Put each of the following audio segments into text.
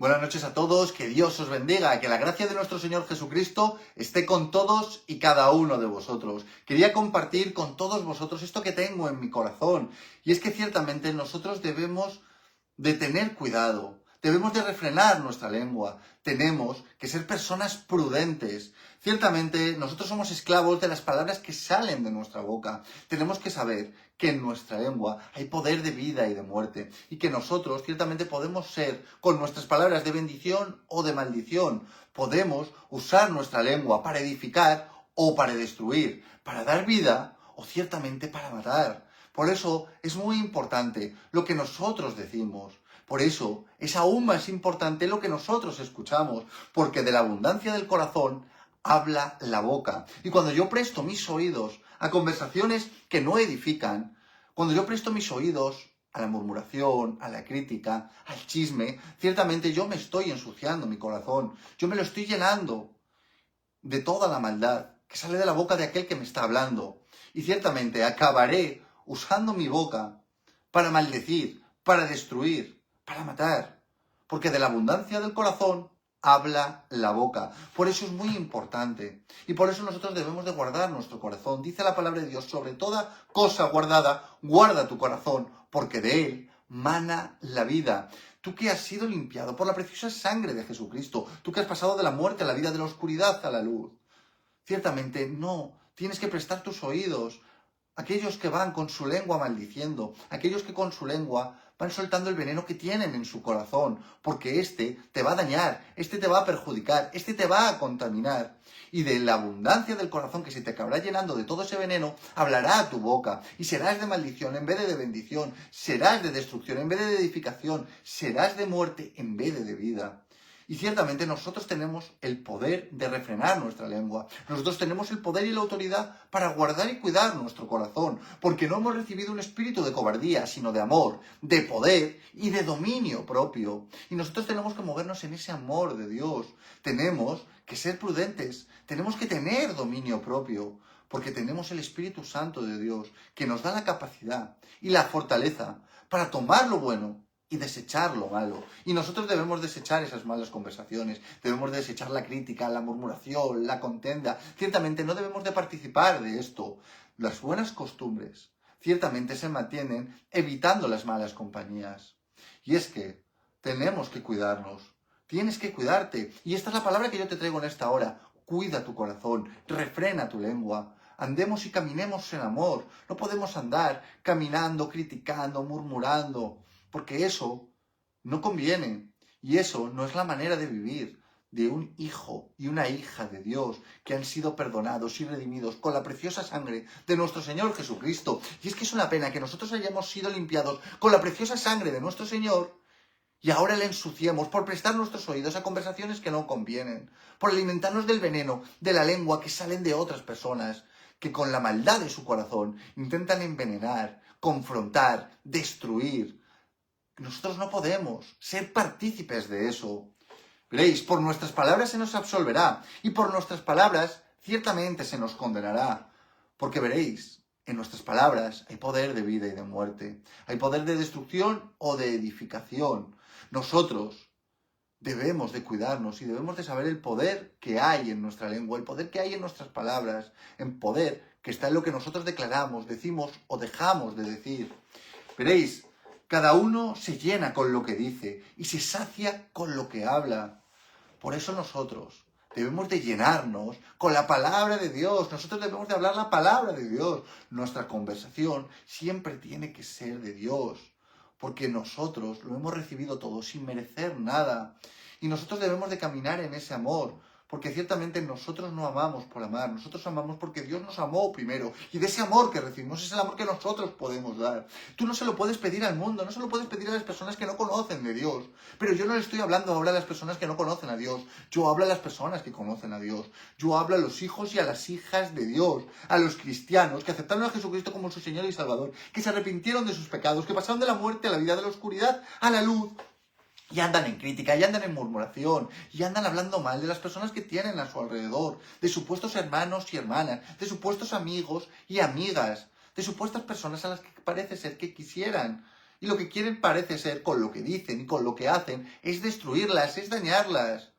Buenas noches a todos, que Dios os bendiga, que la gracia de nuestro Señor Jesucristo esté con todos y cada uno de vosotros. Quería compartir con todos vosotros esto que tengo en mi corazón, y es que ciertamente nosotros debemos de tener cuidado, debemos de refrenar nuestra lengua, tenemos que ser personas prudentes. Ciertamente nosotros somos esclavos de las palabras que salen de nuestra boca. Tenemos que saber que en nuestra lengua hay poder de vida y de muerte, y que nosotros ciertamente podemos ser con nuestras palabras de bendición o de maldición. Podemos usar nuestra lengua para edificar o para destruir, para dar vida o ciertamente para matar. Por eso es muy importante lo que nosotros decimos. Por eso es aún más importante lo que nosotros escuchamos, porque de la abundancia del corazón habla la boca. Y cuando yo presto mis oídos a conversaciones que no edifican, cuando yo presto mis oídos a la murmuración, a la crítica, al chisme, ciertamente yo me estoy ensuciando mi corazón, yo me lo estoy llenando de toda la maldad que sale de la boca de aquel que me está hablando. Y ciertamente acabaré usando mi boca para maldecir, para destruir, para matar. Porque de la abundancia del corazón habla la boca. Por eso es muy importante. Y por eso nosotros debemos de guardar nuestro corazón. Dice la palabra de Dios, sobre toda cosa guardada, guarda tu corazón, porque de él mana la vida. Tú que has sido limpiado por la preciosa sangre de Jesucristo, tú que has pasado de la muerte a la vida, de la oscuridad a la luz. Ciertamente no, tienes que prestar tus oídos a aquellos que van con su lengua maldiciendo, aquellos que con su lengua van soltando el veneno que tienen en su corazón, porque este te va a dañar, este te va a perjudicar, este te va a contaminar. Y de la abundancia del corazón que se te acabará llenando de todo ese veneno, hablará a tu boca, y serás de maldición en vez de bendición, serás de destrucción en vez de edificación, serás de muerte en vez de vida. Y ciertamente nosotros tenemos el poder de refrenar nuestra lengua. Nosotros tenemos el poder y la autoridad para guardar y cuidar nuestro corazón, porque no hemos recibido un espíritu de cobardía, sino de amor, de poder y de dominio propio. Y nosotros tenemos que movernos en ese amor de Dios. Tenemos que ser prudentes, tenemos que tener dominio propio, porque tenemos el Espíritu Santo de Dios, que nos da la capacidad y la fortaleza para tomar lo bueno y desechar lo malo. Y nosotros debemos desechar esas malas conversaciones, debemos desechar la crítica, la murmuración, la contienda. Ciertamente no debemos de participar de esto. Las buenas costumbres ciertamente se mantienen evitando las malas compañías. Y es que tenemos que cuidarnos, tienes que cuidarte. Y esta es la palabra que yo te traigo en esta hora. Cuida tu corazón, refrena tu lengua. Andemos y caminemos en amor. No podemos andar caminando, criticando, murmurando, porque eso no conviene. Y eso no es la manera de vivir de un hijo y una hija de Dios que han sido perdonados y redimidos con la preciosa sangre de nuestro Señor Jesucristo. Y es que es una pena que nosotros hayamos sido limpiados con la preciosa sangre de nuestro Señor y ahora le ensuciemos por prestar nuestros oídos a conversaciones que no convienen, por alimentarnos del veneno de la lengua que salen de otras personas, que con la maldad de su corazón intentan envenenar, confrontar, destruir. Nosotros no podemos ser partícipes de eso. Veréis, por nuestras palabras se nos absolverá, y por nuestras palabras ciertamente se nos condenará. Porque veréis, en nuestras palabras hay poder de vida y de muerte, hay poder de destrucción o de edificación. Nosotros debemos de cuidarnos y debemos de saber el poder que hay en nuestra lengua, el poder que hay en nuestras palabras, el poder que está en lo que nosotros declaramos, decimos o dejamos de decir. Veréis, cada uno se llena con lo que dice y se sacia con lo que habla. Por eso nosotros debemos de llenarnos con la palabra de Dios. Nosotros debemos de hablar la palabra de Dios. Nuestra conversación siempre tiene que ser de Dios, porque nosotros lo hemos recibido todo sin merecer nada. Y nosotros debemos de caminar en ese amor, porque ciertamente nosotros no amamos por amar, nosotros amamos porque Dios nos amó primero. Y de ese amor que recibimos es el amor que nosotros podemos dar. Tú no se lo puedes pedir al mundo, no se lo puedes pedir a las personas que no conocen de Dios. Pero yo no le estoy hablando ahora a las personas que no conocen a Dios. Yo hablo a las personas que conocen a Dios. Yo hablo a los hijos y a las hijas de Dios, a los cristianos que aceptaron a Jesucristo como su Señor y Salvador, que se arrepintieron de sus pecados, que pasaron de la muerte a la vida, de la oscuridad a la luz. Y andan en crítica, y andan en murmuración, y andan hablando mal de las personas que tienen a su alrededor, de supuestos hermanos y hermanas, de supuestos amigos y amigas, de supuestas personas a las que parece ser que quisieran Y lo que quieren parece ser, con lo que dicen y con lo que hacen, es destruirlas, es dañarlas.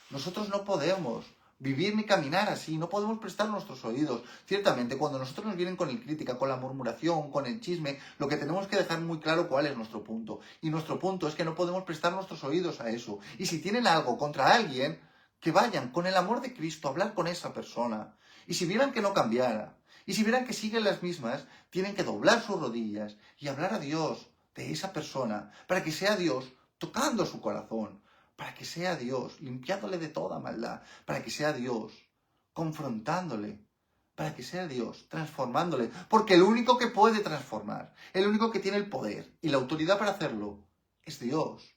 Nosotros no podemos vivir ni caminar así, no podemos prestar nuestros oídos. Ciertamente, cuando nosotros nos vienen con el crítica, con la murmuración, con el chisme, lo que tenemos que dejar muy claro cuál es nuestro punto. Y nuestro punto es que no podemos prestar nuestros oídos a eso. Y si tienen algo contra alguien, que vayan con el amor de Cristo a hablar con esa persona. Y si vieran que no cambiara, y si vieran que siguen las mismas, tienen que doblar sus rodillas y hablar a Dios de esa persona, para que sea Dios tocando su corazón, para que sea Dios limpiándole de toda maldad, para que sea Dios confrontándole, para que sea Dios transformándole, porque el único que puede transformar, el único que tiene el poder y la autoridad para hacerlo, es Dios.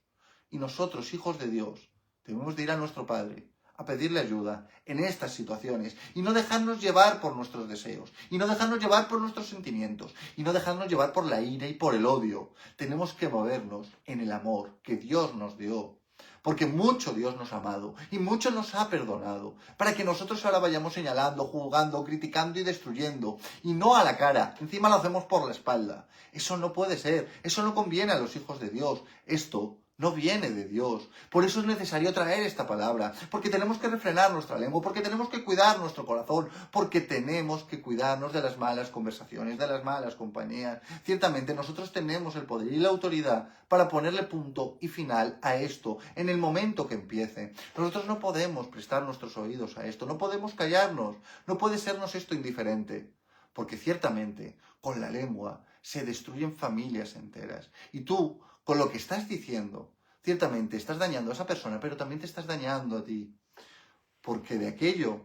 Y nosotros, hijos de Dios, debemos de ir a nuestro Padre a pedirle ayuda en estas situaciones y no dejarnos llevar por nuestros deseos, y no dejarnos llevar por nuestros sentimientos, y no dejarnos llevar por la ira y por el odio. Tenemos que movernos en el amor que Dios nos dio, porque mucho Dios nos ha amado y mucho nos ha perdonado, para que nosotros ahora vayamos señalando, juzgando, criticando y destruyendo, y no a la cara, encima lo hacemos por la espalda. Eso no puede ser, eso no conviene a los hijos de Dios, esto no viene de Dios. Por eso es necesario traer esta palabra, porque tenemos que refrenar nuestra lengua, porque tenemos que cuidar nuestro corazón, porque tenemos que cuidarnos de las malas conversaciones, de las malas compañías. Ciertamente nosotros tenemos el poder y la autoridad para ponerle punto y final a esto en el momento que empiece. Nosotros no podemos prestar nuestros oídos a esto, no podemos callarnos, no puede sernos esto indiferente, porque ciertamente con la lengua se destruyen familias enteras. Y tú, con lo que estás diciendo, ciertamente estás dañando a esa persona, pero también te estás dañando a ti. Porque de aquello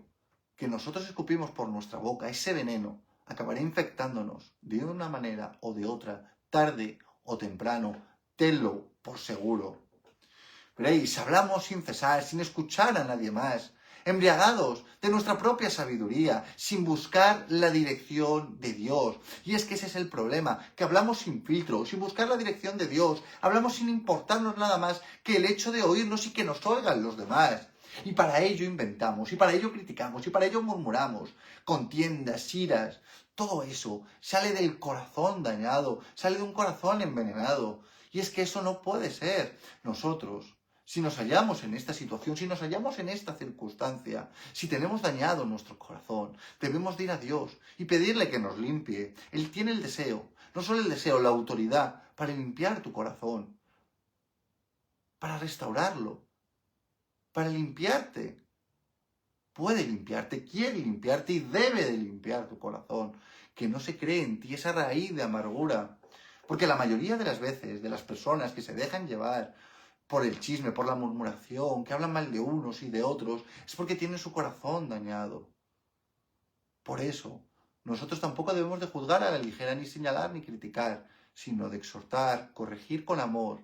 que nosotros escupimos por nuestra boca, ese veneno, acabará infectándonos de una manera o de otra, tarde o temprano. Tenlo por seguro. Veréis, hablamos sin cesar, sin escuchar a nadie más, embriagados de nuestra propia sabiduría, sin buscar la dirección de Dios. Y es que ese es el problema, que hablamos sin filtro, sin buscar la dirección de Dios, hablamos sin importarnos nada más que el hecho de oírnos y que nos oigan los demás. Y para ello inventamos, y para ello criticamos, y para ello murmuramos, contiendas, iras. Todo eso sale del corazón dañado, sale de un corazón envenenado. Y es que eso no puede ser. Nosotros, si nos hallamos en esta situación, si nos hallamos en esta circunstancia, si tenemos dañado nuestro corazón, debemos de ir a Dios y pedirle que nos limpie. Él tiene el deseo, no solo el deseo, la autoridad para limpiar tu corazón, para restaurarlo, para limpiarte. Puede limpiarte, quiere limpiarte y debe de limpiar tu corazón. Que no se cree en ti esa raíz de amargura. Porque la mayoría de las veces, de las personas que se dejan llevar por el chisme, por la murmuración, que hablan mal de unos y de otros, es porque tienen su corazón dañado. Por eso, nosotros tampoco debemos de juzgar a la ligera, ni señalar, ni criticar, sino de exhortar, corregir con amor,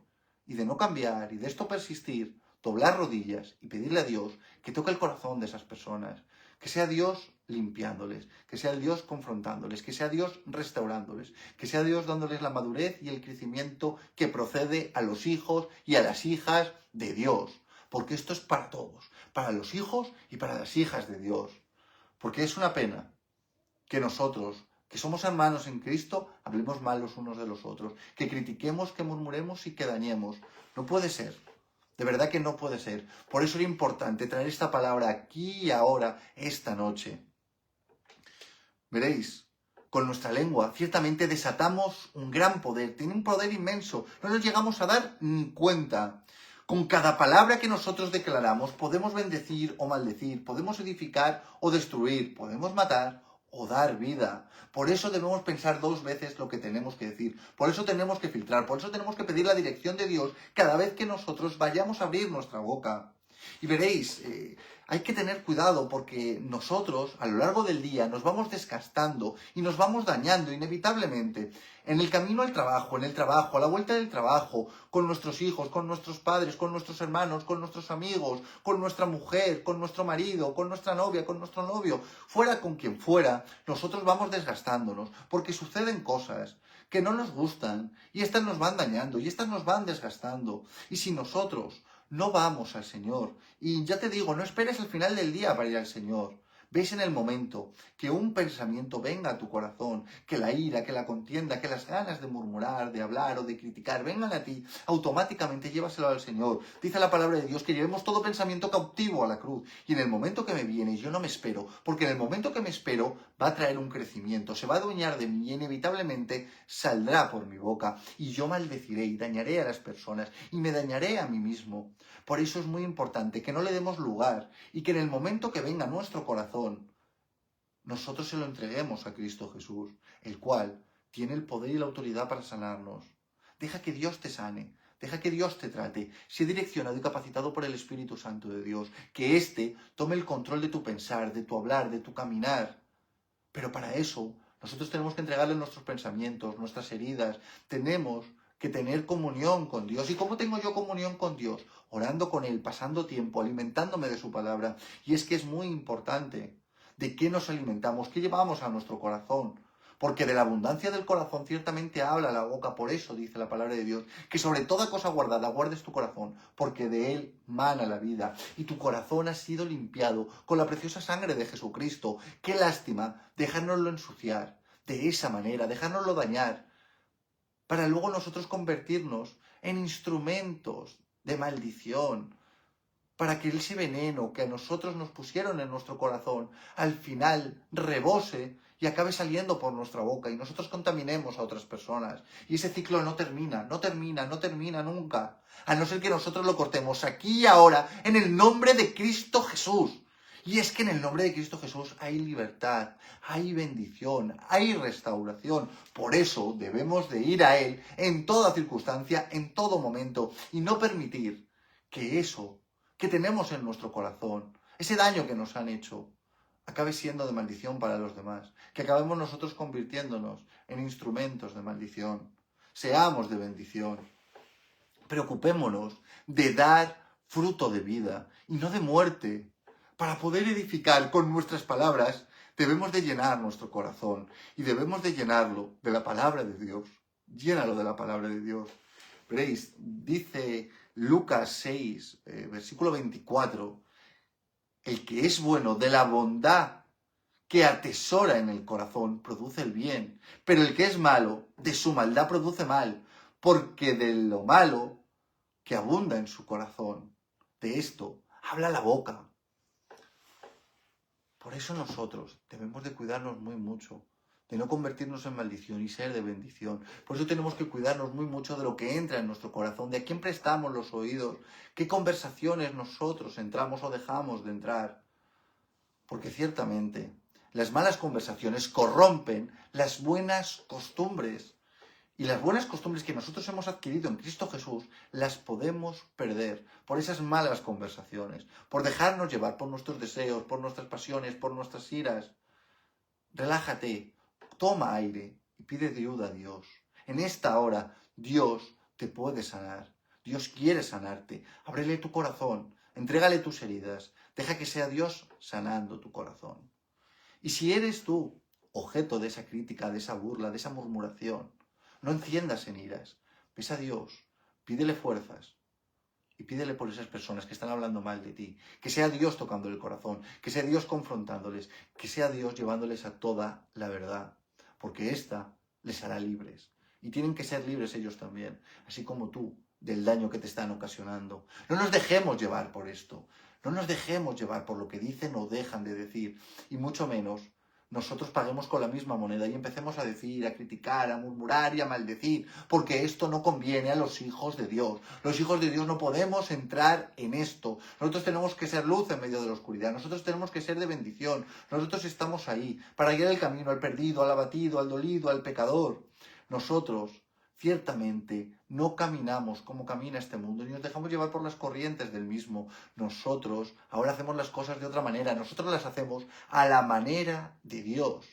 y de no cambiar, y de esto persistir, doblar rodillas y pedirle a Dios que toque el corazón de esas personas, que sea Dios limpiándoles, que sea Dios confrontándoles, que sea Dios restaurándoles, que sea Dios dándoles la madurez y el crecimiento que procede a los hijos y a las hijas de Dios, porque esto es para todos, para los hijos y para las hijas de Dios, porque es una pena que nosotros, que somos hermanos en Cristo, hablemos mal los unos de los otros, que critiquemos, que murmuremos y que dañemos. No puede ser. De verdad que no puede ser. Por eso es importante traer esta palabra aquí y ahora, esta noche. Veréis, con nuestra lengua ciertamente desatamos un gran poder, tiene un poder inmenso, no nos llegamos a dar ni cuenta. Con cada palabra que nosotros declaramos podemos bendecir o maldecir, podemos edificar o destruir, podemos matar o dar vida. Por eso debemos pensar dos veces lo que tenemos que decir. Por eso tenemos que filtrar. Por eso tenemos que pedir la dirección de Dios cada vez que nosotros vayamos a abrir nuestra boca. Y veréis, hay que tener cuidado porque nosotros a lo largo del día nos vamos desgastando y nos vamos dañando inevitablemente. En el camino al trabajo, en el trabajo, a la vuelta del trabajo, con nuestros hijos, con nuestros padres, con nuestros hermanos, con nuestros amigos, con nuestra mujer, con nuestro marido, con nuestra novia, con nuestro novio, fuera con quien fuera, nosotros vamos desgastándonos porque suceden cosas que no nos gustan y estas nos van dañando y estas nos van desgastando. Y si nosotros no vamos al Señor, y ya te digo, no esperes al final del día para ir al Señor, ves en el momento que un pensamiento venga a tu corazón, que la ira, que la contienda, que las ganas de murmurar, de hablar o de criticar vengan a ti, automáticamente llévaselo al Señor. Dice la palabra de Dios que llevemos todo pensamiento cautivo a la cruz. Y en el momento que me viene, yo no me espero, porque en el momento que me espero va a traer un crecimiento, se va a adueñar de mí y inevitablemente saldrá por mi boca. Y yo maldeciré y dañaré a las personas y me dañaré a mí mismo. Por eso es muy importante que no le demos lugar y que en el momento que venga a nuestro corazón, nosotros se lo entreguemos a Cristo Jesús, el cual tiene el poder y la autoridad para sanarnos. Deja que Dios te sane, deja que Dios te trate, sé direccionado y capacitado por el Espíritu Santo de Dios, que éste tome el control de tu pensar, de tu hablar, de tu caminar. Pero para eso, nosotros tenemos que entregarle nuestros pensamientos, nuestras heridas, tenemos que tener comunión con Dios. ¿Y cómo tengo yo comunión con Dios? Orando con Él, pasando tiempo, alimentándome de su palabra. Y es que es muy importante de qué nos alimentamos, qué llevamos a nuestro corazón. Porque de la abundancia del corazón ciertamente habla la boca. Por eso dice la palabra de Dios, que sobre toda cosa guardada guardes tu corazón, porque de él mana la vida. Y tu corazón ha sido limpiado con la preciosa sangre de Jesucristo. Qué lástima dejárnoslo ensuciar de esa manera, dejárnoslo dañar, para luego nosotros convertirnos en instrumentos de maldición, para que ese veneno que a nosotros nos pusieron en nuestro corazón, al final rebose y acabe saliendo por nuestra boca y nosotros contaminemos a otras personas. Y ese ciclo no termina, no termina, no termina nunca, a no ser que nosotros lo cortemos aquí y ahora, en el nombre de Cristo Jesús. Y es que en el nombre de Cristo Jesús hay libertad, hay bendición, hay restauración. Por eso debemos de ir a Él en toda circunstancia, en todo momento, y no permitir que eso que tenemos en nuestro corazón, ese daño que nos han hecho, acabe siendo de maldición para los demás, que acabemos nosotros convirtiéndonos en instrumentos de maldición. Seamos de bendición. Preocupémonos de dar fruto de vida y no de muerte. Para poder edificar con nuestras palabras, debemos de llenar nuestro corazón y debemos de llenarlo de la palabra de Dios. Llénalo de la palabra de Dios. Veréis, dice Lucas 6, versículo 24, el que es bueno de la bondad que atesora en el corazón produce el bien, pero el que es malo de su maldad produce mal, porque de lo malo que abunda en su corazón, de esto habla la boca. Por eso nosotros debemos de cuidarnos muy mucho, de no convertirnos en maldición y ser de bendición. Por eso tenemos que cuidarnos muy mucho de lo que entra en nuestro corazón, de a quién prestamos los oídos, qué conversaciones nosotros entramos o dejamos de entrar. Porque ciertamente las malas conversaciones corrompen las buenas costumbres. Y las buenas costumbres que nosotros hemos adquirido en Cristo Jesús las podemos perder por esas malas conversaciones, por dejarnos llevar por nuestros deseos, por nuestras pasiones, por nuestras iras. Relájate, toma aire y pide ayuda a Dios. En esta hora Dios te puede sanar. Dios quiere sanarte. Ábrele tu corazón, entrégale tus heridas. Deja que sea Dios sanando tu corazón. Y si eres tú objeto de esa crítica, de esa burla, de esa murmuración, no enciendas en iras. Ves a Dios, pídele fuerzas y pídele por esas personas que están hablando mal de ti. Que sea Dios tocando el corazón, que sea Dios confrontándoles, que sea Dios llevándoles a toda la verdad, porque ésta les hará libres. Y tienen que ser libres ellos también, así como tú, del daño que te están ocasionando. No nos dejemos llevar por esto. No nos dejemos llevar por lo que dicen o dejan de decir, y mucho menos nosotros paguemos con la misma moneda y empecemos a decir, a criticar, a murmurar y a maldecir, porque esto no conviene a los hijos de Dios. Los hijos de Dios no podemos entrar en esto. Nosotros tenemos que ser luz en medio de la oscuridad. Nosotros tenemos que ser de bendición. Nosotros estamos ahí para guiar el camino al perdido, al abatido, al dolido, al pecador. Nosotros ciertamente no caminamos como camina este mundo, ni nos dejamos llevar por las corrientes del mismo. Nosotros ahora hacemos las cosas de otra manera, nosotros las hacemos a la manera de Dios.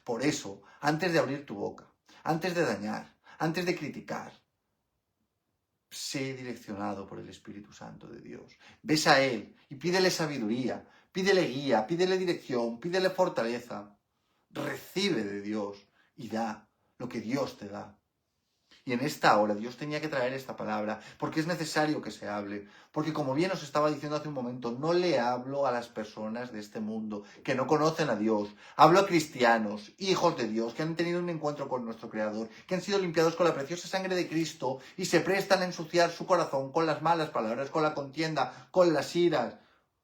Por eso, antes de abrir tu boca, antes de dañar, antes de criticar, sé direccionado por el Espíritu Santo de Dios. Ves a Él y pídele sabiduría, pídele guía, pídele dirección, pídele fortaleza. Recibe de Dios y da lo que Dios te da. Y en esta hora Dios tenía que traer esta palabra, porque es necesario que se hable. Porque como bien os estaba diciendo hace un momento, no le hablo a las personas de este mundo que no conocen a Dios. Hablo a cristianos, hijos de Dios, que han tenido un encuentro con nuestro Creador, que han sido limpiados con la preciosa sangre de Cristo y se prestan a ensuciar su corazón con las malas palabras, con la contienda, con las iras,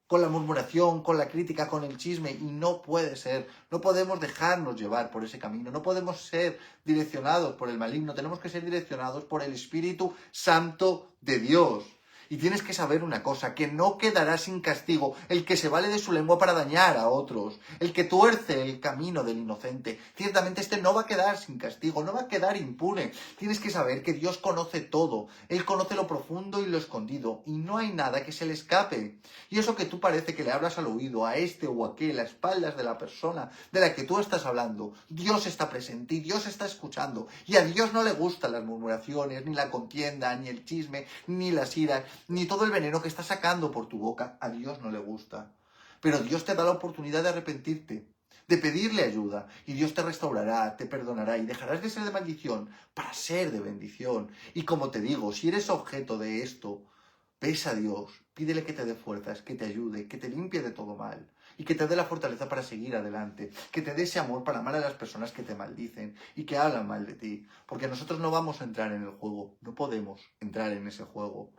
con la murmuración, con la crítica, con el chisme, y no puede ser. No podemos dejarnos llevar por ese camino, no podemos ser direccionados por el maligno, tenemos que ser direccionados por el Espíritu Santo de Dios. Y tienes que saber una cosa, que no quedará sin castigo el que se vale de su lengua para dañar a otros, el que tuerce el camino del inocente. Ciertamente este no va a quedar sin castigo, no va a quedar impune. Tienes que saber que Dios conoce todo, Él conoce lo profundo y lo escondido, y no hay nada que se le escape. Y eso que tú parece que le hablas al oído, a este o aquel, a espaldas de la persona de la que tú estás hablando, Dios está presente y Dios está escuchando. Y a Dios no le gustan las murmuraciones, ni la contienda, ni el chisme, ni las iras, ni todo el veneno que está sacando por tu boca. A Dios no le gusta. Pero Dios te da la oportunidad de arrepentirte, de pedirle ayuda, y Dios te restaurará, te perdonará y dejarás de ser de maldición para ser de bendición. Y como te digo, si eres objeto de esto, ves a Dios, pídele que te dé fuerzas, que te ayude, que te limpie de todo mal y que te dé la fortaleza para seguir adelante, que te dé ese amor para amar a las personas que te maldicen y que hablan mal de ti, porque nosotros no vamos a entrar en el juego, no podemos entrar en ese juego.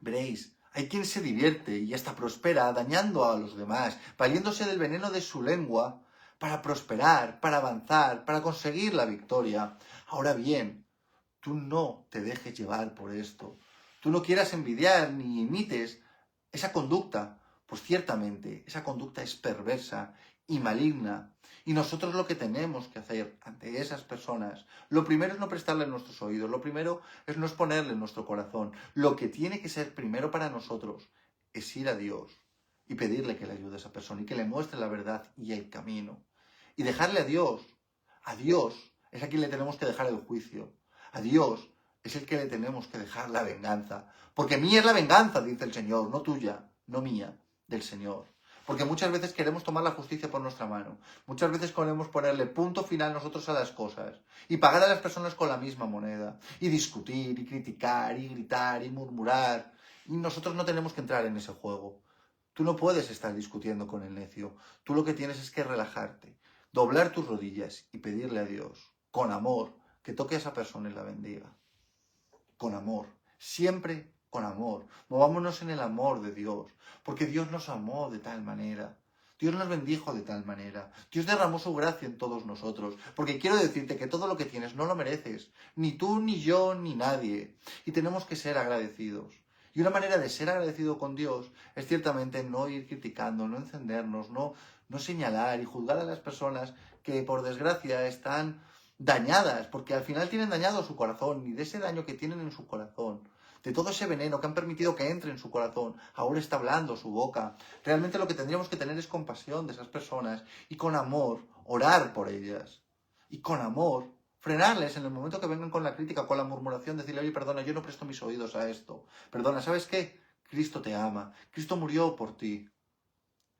Veréis, hay quien se divierte y hasta prospera dañando a los demás, valiéndose del veneno de su lengua para prosperar, para avanzar, para conseguir la victoria. Ahora bien, tú no te dejes llevar por esto. Tú no quieras envidiar ni imites esa conducta, pues ciertamente esa conducta es perversa y maligna. Y nosotros lo que tenemos que hacer ante esas personas, lo primero es no prestarle nuestros oídos, lo primero es no exponerle nuestro corazón. Lo que tiene que ser primero para nosotros es ir a Dios y pedirle que le ayude a esa persona y que le muestre la verdad y el camino. Y dejarle a Dios. A Dios es a quien le tenemos que dejar el juicio. A Dios es el que le tenemos que dejar la venganza. Porque mía es la venganza, dice el Señor, no tuya, no mía, del Señor. Porque muchas veces queremos tomar la justicia por nuestra mano. Muchas veces queremos ponerle punto final nosotros a las cosas. Y pagar a las personas con la misma moneda. Y discutir, y criticar, y gritar, y murmurar. Y nosotros no tenemos que entrar en ese juego. Tú no puedes estar discutiendo con el necio. Tú lo que tienes es que relajarte, doblar tus rodillas y pedirle a Dios, con amor, que toque a esa persona y la bendiga. Con amor, siempre con amor. Movámonos en el amor de Dios, porque Dios nos amó de tal manera. Dios nos bendijo de tal manera. Dios derramó su gracia en todos nosotros. Porque quiero decirte que todo lo que tienes no lo mereces. Ni tú, ni yo, ni nadie. Y tenemos que ser agradecidos. Y una manera de ser agradecido con Dios es ciertamente no ir criticando, no encendernos, no señalar y juzgar a las personas que por desgracia están dañadas, porque al final tienen dañado su corazón, y de ese daño que tienen en su corazón, de todo ese veneno que han permitido que entre en su corazón, ahora está hablando su boca. Realmente lo que tendríamos que tener es compasión de esas personas y con amor orar por ellas. Y con amor frenarles en el momento que vengan con la crítica, con la murmuración, decirle, oye, perdona, yo no presto mis oídos a esto. Perdona, ¿sabes qué? Cristo te ama, Cristo murió por ti.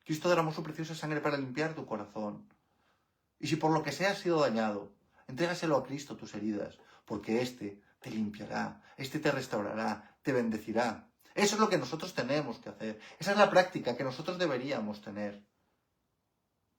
Cristo derramó su preciosa sangre para limpiar tu corazón. Y si por lo que sea has sido dañado, entrégaselo a Cristo tus heridas, porque éste te limpiará, éste te restaurará, te bendecirá. Eso es lo que nosotros tenemos que hacer. Esa es la práctica que nosotros deberíamos tener.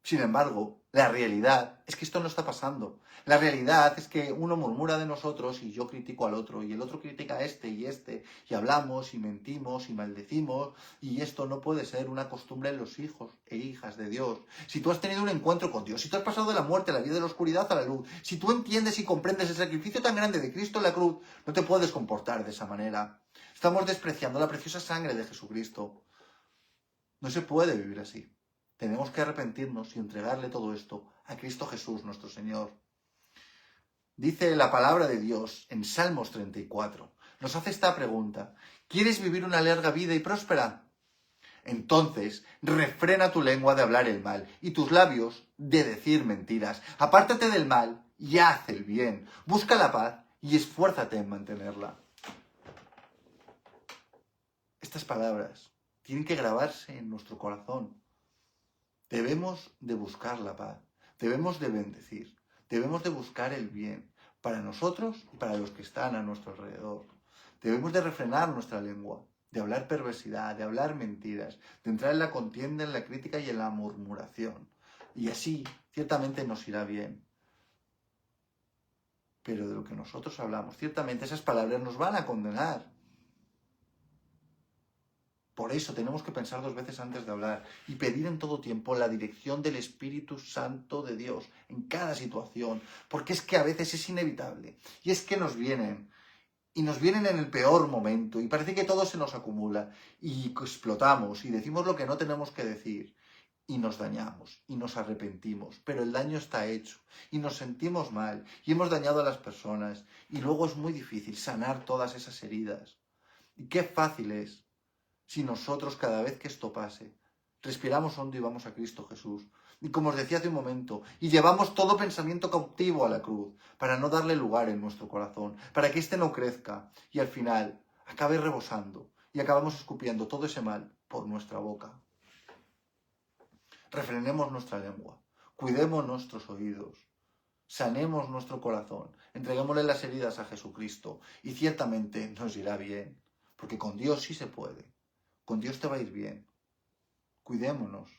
Sin embargo, la realidad es que esto no está pasando. La realidad es que uno murmura de nosotros y yo critico al otro, y el otro critica a este, y hablamos y mentimos y maldecimos, y esto no puede ser una costumbre en los hijos e hijas de Dios. Si tú has tenido un encuentro con Dios, si tú has pasado de la muerte a la vida, de la oscuridad a la luz, si tú entiendes y comprendes el sacrificio tan grande de Cristo en la cruz, no te puedes comportar de esa manera. Estamos despreciando la preciosa sangre de Jesucristo. No se puede vivir así. Tenemos que arrepentirnos y entregarle todo esto a Cristo Jesús, nuestro Señor. Dice la palabra de Dios en Salmos 34. Nos hace esta pregunta. ¿Quieres vivir una larga vida y próspera? Entonces, refrena tu lengua de hablar el mal y tus labios de decir mentiras. Apártate del mal y haz el bien. Busca la paz y esfuérzate en mantenerla. Estas palabras tienen que grabarse en nuestro corazón. Debemos de buscar la paz, debemos de bendecir, debemos de buscar el bien, para nosotros y para los que están a nuestro alrededor. Debemos de refrenar nuestra lengua, de hablar perversidad, de hablar mentiras, de entrar en la contienda, en la crítica y en la murmuración. Y así, ciertamente nos irá bien. Pero de lo que nosotros hablamos, ciertamente esas palabras nos van a condenar. Por eso tenemos que pensar 2 veces antes de hablar y pedir en todo tiempo la dirección del Espíritu Santo de Dios en cada situación, porque es que a veces es inevitable. Y es que nos vienen en el peor momento y parece que todo se nos acumula y explotamos y decimos lo que no tenemos que decir y nos dañamos y nos arrepentimos, pero el daño está hecho y nos sentimos mal y hemos dañado a las personas y luego es muy difícil sanar todas esas heridas. Y qué fácil es si nosotros cada vez que esto pase, respiramos hondo y vamos a Cristo Jesús. Y como os decía hace un momento, y llevamos todo pensamiento cautivo a la cruz, para no darle lugar en nuestro corazón, para que éste no crezca y al final acabe rebosando y acabamos escupiendo todo ese mal por nuestra boca. Refrenemos nuestra lengua, cuidemos nuestros oídos, sanemos nuestro corazón, entreguémosle las heridas a Jesucristo y ciertamente nos irá bien, porque con Dios sí se puede. Con Dios te va a ir bien. Cuidémonos.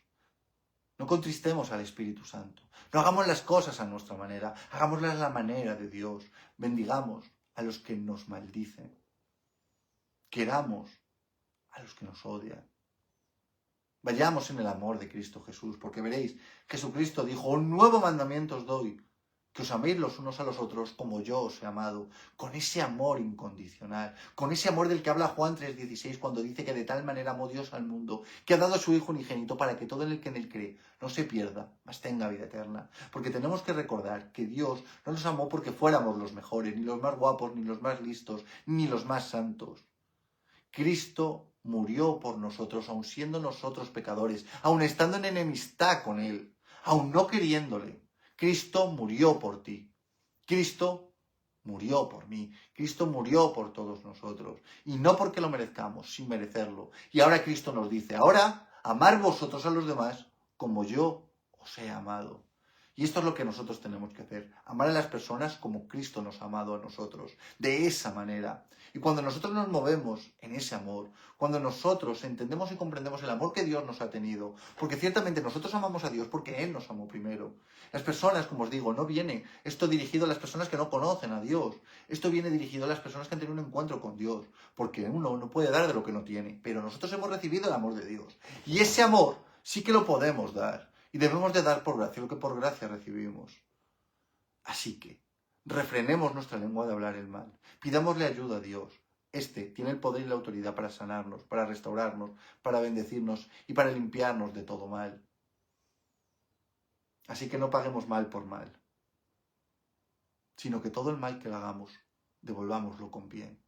No contristemos al Espíritu Santo. No hagamos las cosas a nuestra manera. Hagámoslas a la manera de Dios. Bendigamos a los que nos maldicen. Queramos a los que nos odian. Vayamos en el amor de Cristo Jesús, porque veréis, Jesucristo dijo, un nuevo mandamiento os doy, que os améis los unos a los otros como yo os he amado, con ese amor incondicional, con ese amor del que habla Juan 3:16 cuando dice que de tal manera amó Dios al mundo, que ha dado a su Hijo unigénito para que todo el que en él cree no se pierda, mas tenga vida eterna. Porque tenemos que recordar que Dios no nos amó porque fuéramos los mejores, ni los más guapos, ni los más listos, ni los más santos. Cristo murió por nosotros, aun siendo nosotros pecadores, aun estando en enemistad con Él, aun no queriéndole. Cristo murió por ti. Cristo murió por mí. Cristo murió por todos nosotros. Y no porque lo merezcamos, sin merecerlo. Y ahora Cristo nos dice, ahora, amar vosotros a los demás como yo os he amado. Y esto es lo que nosotros tenemos que hacer, amar a las personas como Cristo nos ha amado a nosotros, de esa manera. Y cuando nosotros nos movemos en ese amor, cuando nosotros entendemos y comprendemos el amor que Dios nos ha tenido, porque ciertamente nosotros amamos a Dios porque Él nos amó primero. Las personas, como os digo, no viene esto dirigido a las personas que no conocen a Dios, esto viene dirigido a las personas que han tenido un encuentro con Dios, porque uno no puede dar de lo que no tiene, pero nosotros hemos recibido el amor de Dios. Y ese amor sí que lo podemos dar. Y debemos de dar por gracia lo que por gracia recibimos. Así que, refrenemos nuestra lengua de hablar el mal. Pidámosle ayuda a Dios. Este tiene el poder y la autoridad para sanarnos, para restaurarnos, para bendecirnos y para limpiarnos de todo mal. Así que no paguemos mal por mal, sino que todo el mal que le hagamos, devolvámoslo con bien.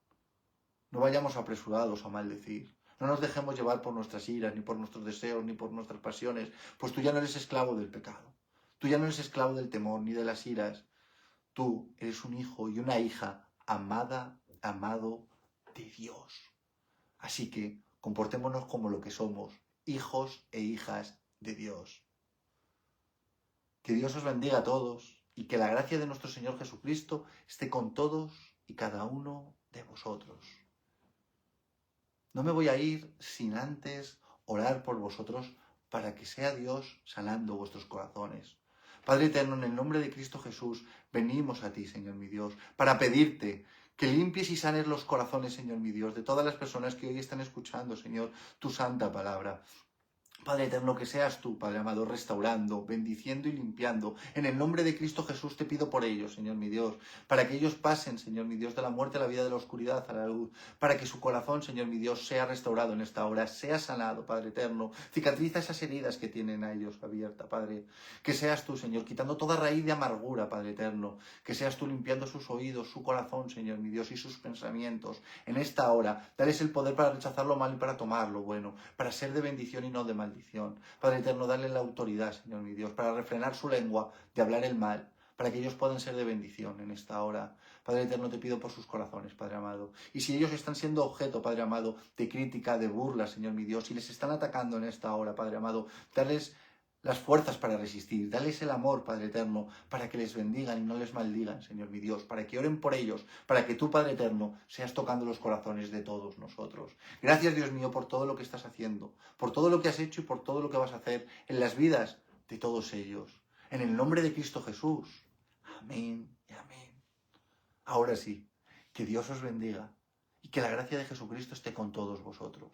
No vayamos apresurados a maldecir. No nos dejemos llevar por nuestras iras, ni por nuestros deseos, ni por nuestras pasiones, pues tú ya no eres esclavo del pecado. Tú ya no eres esclavo del temor, ni de las iras. Tú eres un hijo y una hija amada, amado de Dios. Así que comportémonos como lo que somos, hijos e hijas de Dios. Que Dios os bendiga a todos y que la gracia de nuestro Señor Jesucristo esté con todos y cada uno de vosotros. No me voy a ir sin antes orar por vosotros para que sea Dios sanando vuestros corazones. Padre eterno, en el nombre de Cristo Jesús, venimos a ti, Señor mi Dios, para pedirte que limpies y sanes los corazones, Señor mi Dios, de todas las personas que hoy están escuchando, Señor, tu santa palabra. Padre eterno, que seas tú, Padre amado, restaurando, bendiciendo y limpiando. En el nombre de Cristo Jesús te pido por ellos, Señor mi Dios, para que ellos pasen, Señor mi Dios, de la muerte a la vida, de la oscuridad a la luz, para que su corazón, Señor mi Dios, sea restaurado en esta hora, sea sanado, Padre eterno. Cicatriza esas heridas que tienen a ellos abiertas, Padre. Que seas tú, Señor, quitando toda raíz de amargura, Padre eterno. Que seas tú limpiando sus oídos, su corazón, Señor mi Dios, y sus pensamientos. En esta hora, dales el poder para rechazar lo malo y para tomar lo bueno, para ser de bendición y no de maldición. Padre eterno, dale la autoridad, Señor mi Dios, para refrenar su lengua de hablar el mal, para que ellos puedan ser de bendición en esta hora. Padre eterno, te pido por sus corazones, Padre amado. Y si ellos están siendo objeto, Padre amado, de crítica, de burla, Señor mi Dios, y les están atacando en esta hora, Padre amado, darles las fuerzas para resistir. Dales el amor, Padre Eterno, para que les bendigan y no les maldigan, Señor mi Dios, para que oren por ellos, para que tú, Padre Eterno, seas tocando los corazones de todos nosotros. Gracias, Dios mío, por todo lo que estás haciendo, por todo lo que has hecho y por todo lo que vas a hacer en las vidas de todos ellos. En el nombre de Cristo Jesús. Amén y amén. Ahora sí, que Dios os bendiga y que la gracia de Jesucristo esté con todos vosotros.